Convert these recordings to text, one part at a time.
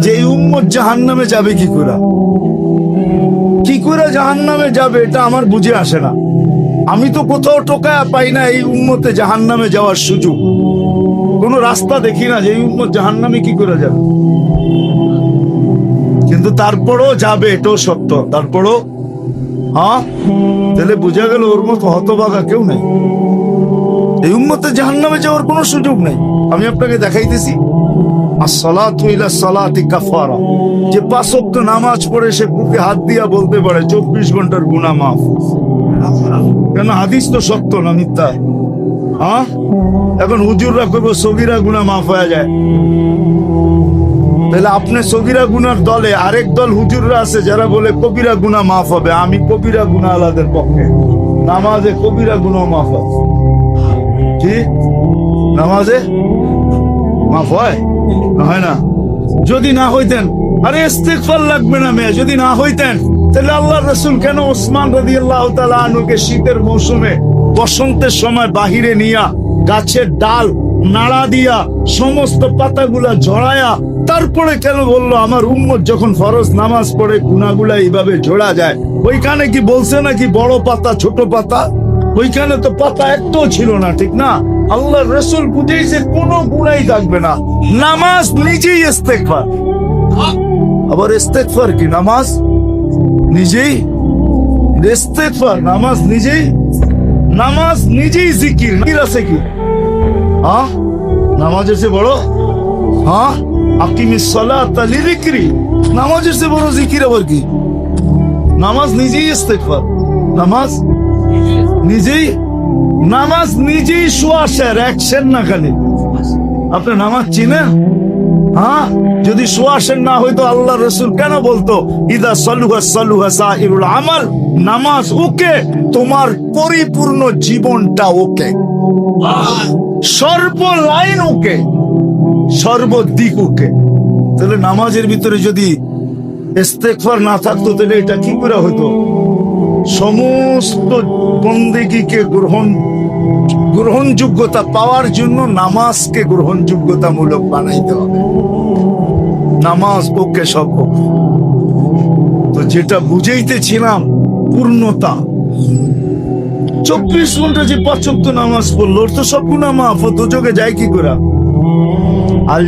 যে এই উম্মত জাহান্নামে যাবে কি করে জাহান্নামে যাবে, এটা আমার বুঝে আসে না। আমি তো কোথাও টোকায়া পাই না এই উম্মতে জাহান্নামে যাওয়ার সুযোগ, কোনো রাস্তা দেখি না যে এই উম্মত জাহান্নামে কি করে যাবে। কিন্তু তারপরও যাবে, এটাও সত্য। তারপরও তাহলে বোঝা গেল ওর মতো হতভাগা কেউ নেই, এই উম্মতে জাহান্নামে যাওয়ার কোনো সুযোগ নেই। আমি আপনাকে দেখাইতেছি, আসসালাতু ইলা সালাতি কাফারা, যে 5 ওয়াক্ত নামাজ পড়ে সে বুকে হাত দিয়া বলতে পারে 24 ঘন্টার গুনাহ মাফ। কেন? হাদিস তো সত্য না মিথ্যা? এখন হুজুররা কইব সগীরা গুনাহ মাফ হয়ে যায়, তাহলে আপনি সগীরা গুনার দলে, আরেক দল হুজুররা আছে যারা বলে কবিরা গুনাহ মাফ হবে। আমি কবিরা গুনাহ আলাদের পক্ষে, নামাজে কবিরা গুনাহ মাফ হয়। কি নামাজে মাফ হয় না? যদি না হইতেন, আরে ইস্তিগফার লাগবে না মেয়ে, যদি না হইতেন তাহলে আল্লাহর রাসূল কেন ওসমান রাদিয়াল্লাহু তাআলা আনহুকে শীতের মৌসুমে বসন্তের সময় বাহিরে নিয়া গাছের ডাল নাড়া দিয়া সমস্ত পাতাগুলা ঝরায়া তারপরে কেন বললো আমার উম্মত যখন ফরজ নামাজ পড়ে গুনাহগুলা এইভাবে ঝরা যায়? ওইখানে কি বলছে নাকি বড় পাতা ছোট পাতা? ওইখানে তো পাতা একটাও ছিল না, ঠিক না? আল্লাহর রাসূল বুঝাইছে কোনো গুনাহই থাকবে না, নামাজ নিজেই ইস্তেগফার। আবার ইস্তেগফার কি? নামাজ নিজেই ইস্তেগফার, নামাজ নিজেই জিকির। আছে কি নামাজের চেয়ে বড়? আকিমিস সালাতা লিযিকরি, নামাজের চেয়ে বড় জিকির আবার কি? নামাজ নিজেই ইস্তেগফার, নামাজ নিজেই সুয়াশের অ্যাকশন না খালি। আপনি নামাজ চিনেন? যদি সুয়াশের না হইতো আল্লাহ রাসূল কেন বলতো ইদা সালুহা সাইরুল আমাল, নামাজ ওকে, তোমার পরিপূর্ণ জীবনটা ওকে, সর্বলাইন ওকে, সর্বদিক ওকে। তাহলে নামাজের ভিতরে যদি ইস্তেগফার না থাকতো তাহলে এটা কি করে হইতো? সমস্ত বন্দেগীকে গ্রহণযোগ্যতা পাওয়ার জন্য নামাজকে গ্রহণযোগ্যতামূলক বানাইতে হবে। নামাজ ওকে সব ওকে। তো যেটা বুঝাইতেছিলাম পূর্ণতা, 24 ঘন্টা যে 5 ওয়াক্ত নামাজ পড়লো ওর তো সব গুনাহ মাফ, ও দুজকে যায় কি করে? আর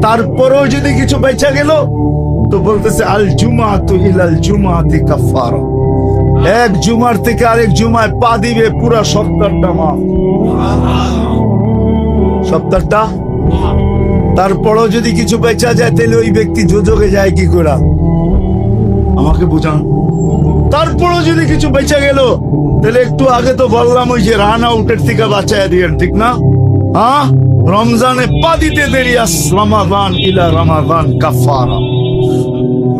তারপরেও যদি কিছু বেঁচে গেল তো বলতেছে আল জুমাতু ইলাল জুমাতি কাফারা, এক জুমার থেকে আরেক জুমায় পা দিবে পুরা সপ্তাহটা মাফ, সপ্তাহটা। তারপরও যদি কিছু বেঁচা যায় তাহলে ওই ব্যক্তি যোজকে যায় কি করে? আমাকে বুঝান। তারপরও যদি কিছু বেঁচে গেল তাহলে একটু আগে তো বললাম ওই যে রান আউটের থেকে বাঁচায় দিয়েন, ঠিক না? রমজানে পা দিতে দেরি, রমাদান ইলা রমাদান কাফারা,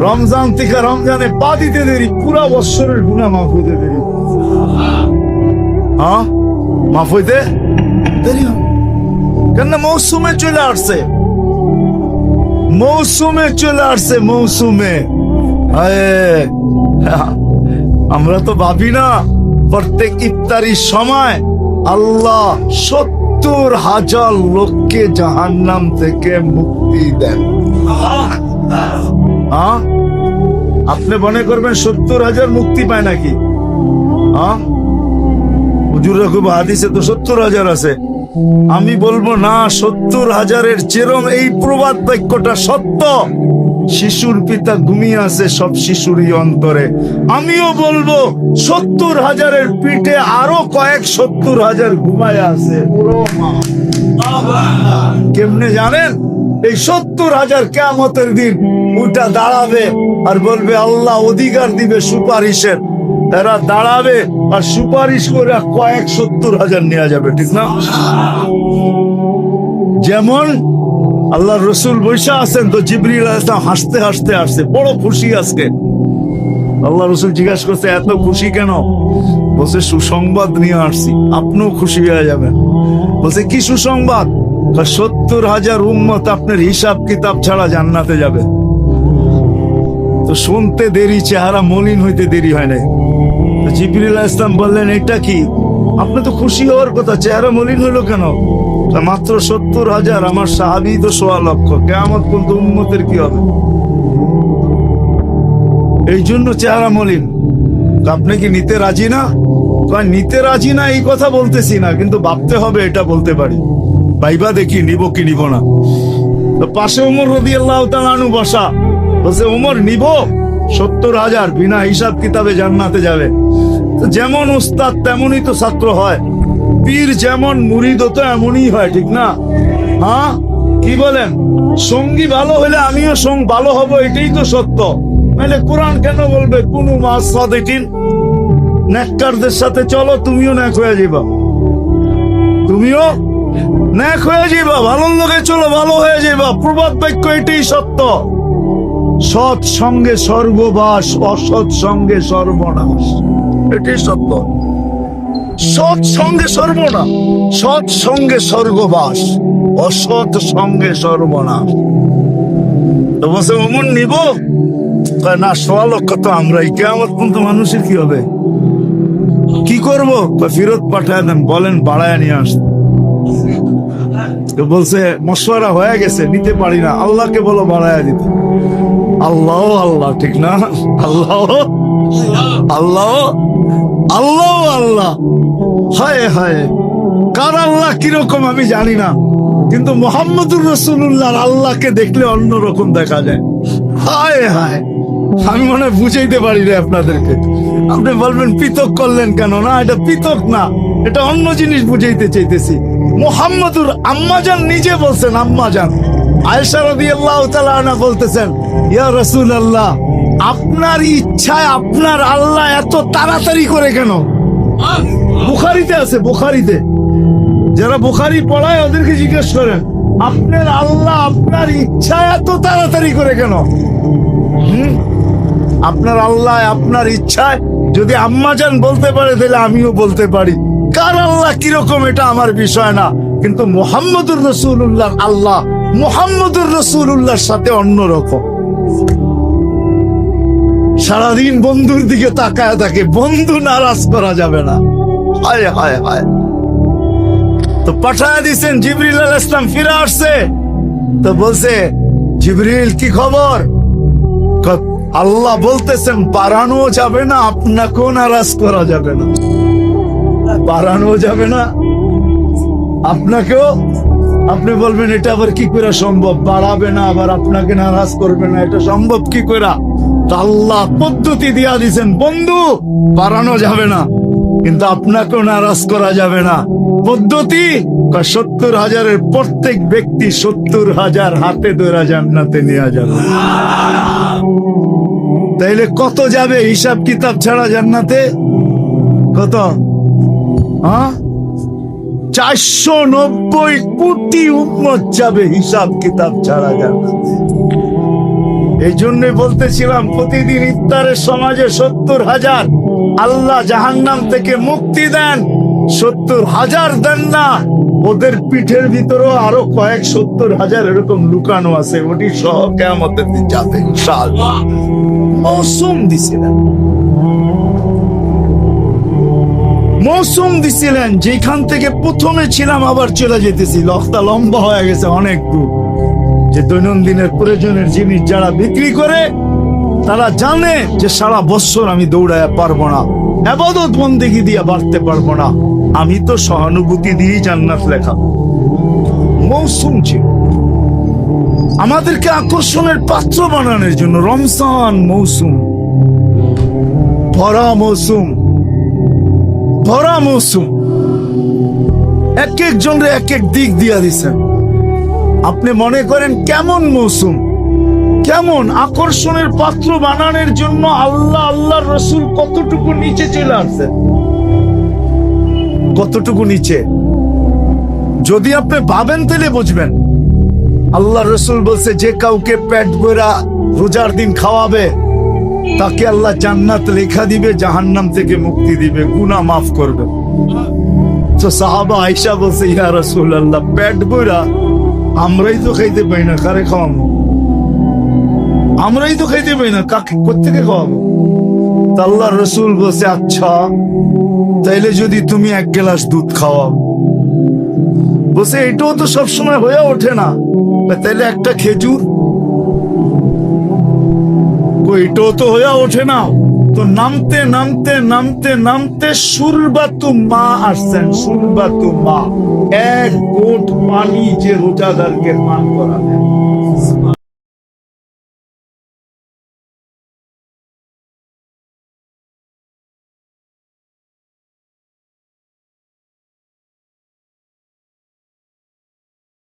রমজান থেকে রমজানে পা দিতে দেরি, পুরা বছরের গুনাহ মাফ হইতে দেরি। মাফ হইতে দেরি কেন? মৌসুমে চলে আসছে, মৌসুমে। আমরা তো ভাবি না প্রত্যেক ইফতারির সময় আল্লাহ 70,000 লোককে জাহান্নাম থেকে মুক্তি দেন। আপনি মনে করবেন 70,000 মুক্তি পায় নাকি? হুজুররা খুব হাদিসে তো 70,000 আছে। আমি বলবো না, 70,000-এর চেরম এই প্রবাদ বাক্যটা সত্য। শিশুর পিতা ঘুমিয়ে আছে সব শিশুরই অন্তরে। আমিও বলবো 70,000-এর পিঠে আরো কয়েক 70,000 ঘুমায় আছে। কেমনে জানেন? এই 70,000 কিয়ামতের দিন উঠা দাঁড়াবে আর বলবে আল্লাহ অধিকার দিবে সুপারিশের, এরা দাঁড়াবে আর সুপারিশ করে কয়েক 70,000 নেওয়া যাবে, ঠিক না? যেমন আল্লাহ রসুল বৈশা আছেন তো জিবরিল আলাইহিস সালাম হাসতে হাসতে আসছে, বড় খুশি আজকে। আল্লাহ রসুল জিজ্ঞাসা করছে এত খুশি কেন? বলছে সুসংবাদ নিয়ে আসছি, আপনিও খুশি হয়ে যাবেন। বলছে কি সুসংবাদ? 70,000 উম্মত আপনার হিসাব কিতাব ছাড়া জান্নাতে যাবে। তো শুনতে দেরি, চেহারা মলিন হইতে দেরি হয় নাই। জিবরিল আলাইহিস সালাম বললেন এটা কি? আপনি তো খুশি হওয়ার কথা, চেহারা মলিন হলো কেন? মাত্র 70,000, আমার সাহাবী তো 1.25 লক্ষ, কিয়ামত পর্যন্ত উম্মতের কি হবে? এই জন্য চেহারা মলিন। আপনি কি নিতে রাজি না? কয়, নিতে রাজি না এই কথা বলতেছি না, কিন্তু ভাবতে হবে এটা বলতে পারি। ভাইবা দেখি নিব কি নিব না। তো পাশে ওমর রাদিয়াল্লাহু তাআলা আনহু বসা, বলছে ওমর নিব 70,000 বিনা হিসাব কিতাবে জান্নাতে যাবে। তো যেমন উস্তাদ তেমনই তো ছাত্র হয়, পীর যেমন মুরিদ তো এমনই হয়, ঠিক না? হ্যাঁ, কি বলেন? সঙ্গী ভালো হলে আমিও ভালো হব, এটাই তো সত্য। নাহলে কোরআন কেন বলবে কুনু মাস সাদিকিন? নেককারদের সাথে চলো, তুমিও নেক হয়ে যাবা, তুমিও নেক হয়ে যাবা। ভালোর লোকে চলো, ভালো হয়ে যাবা। প্রবাদ বাক্য এটাই সত্য। সৎ সঙ্গে স্বর্গবাস, অসৎ সঙ্গে সর্বনাশ, এটাই সত্য। সৎ সঙ্গে সর্বনাশ, সৎ সঙ্গে স্বর্গবাস, অসৎ সঙ্গে সর্বনাশ। তো বলছে ওমর নিব? কয়, না, 1.25 লক্ষ তো আমরাই, কিয়ামত পর্যন্ত মানুষের কি হবে? কি করব? ফেরত পাঠায় দেন, বলেন বাড়ায় নিয়ে আসতে। তো বলছে মশওয়ারা হয়ে গেছে, নিতে পারি না, আল্লাহকে বলো বাড়ায় দিতে। আল্লাহ আল্লাহ, ঠিক না? আল্লাহ আল্লাহ আল্লাহ আল্লাহ। হায় হায়, কার আল্লাহ কিরকম আমি জানি না, কিন্তু মুহাম্মদুর রাসূলুল্লাহর আল্লাহকে দেখলে অন্যরকম দেখা যায়। হায় হায়, আমি মনে হয় বুঝাইতে পারি না আপনাদেরকে। আপনি বলবেন পৃথক করলেন কেন? না, এটা পৃথক না, এটা অন্য জিনিস বুঝাইতে চাইতেছি। মুহাম্মদুর আম্মাজান নিজে বলছেন, আম্মাজান আয়েশা রাদিয়াল্লাহু তাআলা আনহা বলতেছেন, ইয়া রাসূলুল্লাহ, আপনার ইচ্ছায় আপনার আল্লাহ এত তাড়াতাড়ি করে কেন? বুখারীতে আছে, বুখারীতে। যারা বুখারী পড়ায় ওদেরকে জিজ্ঞেস করেন, আপনার আল্লাহ আপনার ইচ্ছায় এত তাড়াতাড়ি করে কেন? আপনার আল্লাহ আপনার ইচ্ছায় যদি আম্মাজান বলতে পারে, তাহলে আমিও বলতে পারি। কার আল্লাহ কিরকম এটা আমার বিষয় না, কিন্তু মুহাম্মদুর রাসূলুল্লাহ আল্লাহ মুহাম্মদুর রাসূলুল্লাহর সাথে অন্যরকম। সারাদিন বন্ধুর দিকে তাকায় থাকে, বন্ধু নারাজ করা যাবে না। হায় হায় হায়। তো পাঠায় দিছেন, জিবরিল আলাইহিস সালাম ফিরে আসছে। তো বলছে, জিবরিল কি খবর? আল্লাহ বলতেছেন বাড়ানো যাবে না, আপনাকেও নারাজ করা যাবে না। বাড়ানো যাবে না, আপনাকেও। আপনি বলবেন এটা আবার কি করে সম্ভব? বাড়াবে না আবার আপনাকে নারাজ করবে না, এটা সম্ভব কি করে? আল্লাহ পদ্ধতি দিয়া দিছেন, বন্ধু বাড়ানো যাবে না, কিন্তু আপনাকেও নারাজ করা যাবে না। পদ্ধতি 70,000-এর প্রত্যেক ব্যক্তি 70,000 হাতে ধরে জান্নাতে নিয়ে যাবে। তাইলে কত যাবে হিসাব কিতাব ছাড়া জান্নাতে? কত? 490 কোটি উম্মত যাবে হিসাব কিতাব ছাড়া জান্নাতে। এই জন্যই বলতেছিলাম, প্রতিদিন ইফতারের সমাজে 70,000 আল্লাহ জাহান্নাম থেকে মুক্তি দেন। 70,000 দেন না, ওদের পিঠের ভিতরেও আরো কয়েক 70,000 এরকম লুকানো আছে, ওটি সহ কিয়ামতের দিন যাবে ইনশাআল্লাহ। মৌসুম দিছিলেন, মৌসুম দিছিলেন, যেখান থেকে প্রথমে ছিলাম আবার চলে যেতেছি। লখটা লম্বা হয়ে গেছে অনেক দূর। যে দৈনন্দিনের প্রয়োজনের জিনিস যারা বিক্রি করে, তারা জানে যে সারা বছর আমি দৌড়ায় পারবো না, ইবাদত বন্দেগী দিয়ে বাড়তে পারবো না, আমি তো সহানুভূতি দিয়ে জান্নাত লেখা। মৌসুম ছিল আমাদেরকে আকর্ষণের পাত্র বানানোর জন্য। রমজান মৌসুম, ভরা মৌসুম, ভরা মৌসুম। এক একজনের এক এক দিক দিয়া দিছেন। আপনি মনে করেন কেমন মৌসুম, কেমন আকর্ষণের পাত্র বানানোর জন্য আল্লাহ আল্লাহর রাসূল কতটুকু নিচে চলে আসছে, কতটুকু নিচে। যদি আপনি ভাবেন তাহলে বুঝবেন। আল্লাহর রাসূল বলছে, যে কাউকে পেট ভরা রোজার দিন খাওয়াবে, তাকে আল্লাহ জান্নাত লেখা দিবে, জাহান্নাম থেকে মুক্তি দিবে, গুনাহ মাফ করবে। তো সাহাবা আয়েশা বলছে, ইয়া রাসূলুল্লাহ, পেট ভরা আমরাই তো খাইতে পাই না, কারে খাওয়াবো? আমরাই তো খাইতে পাই না, কাকে কোত্থেকে খাওয়াবো? আল্লাহর রাসূল বলছে, আচ্ছা তাইলে যদি তুমি 1 গ্লাস দুধ খাওয়াও। বলছে, এটাও তো সবসময় হয়ে ওঠে না, তাইলে একটা খেজুর। এটা একটু তো হয়ে ওঠে না। তো নামতে নামতে নামতে নামতে সুরবাতু মা আসছেন। সুরবাতু মা, এক গোট পানি যে রোজাদারকে পান করাবে।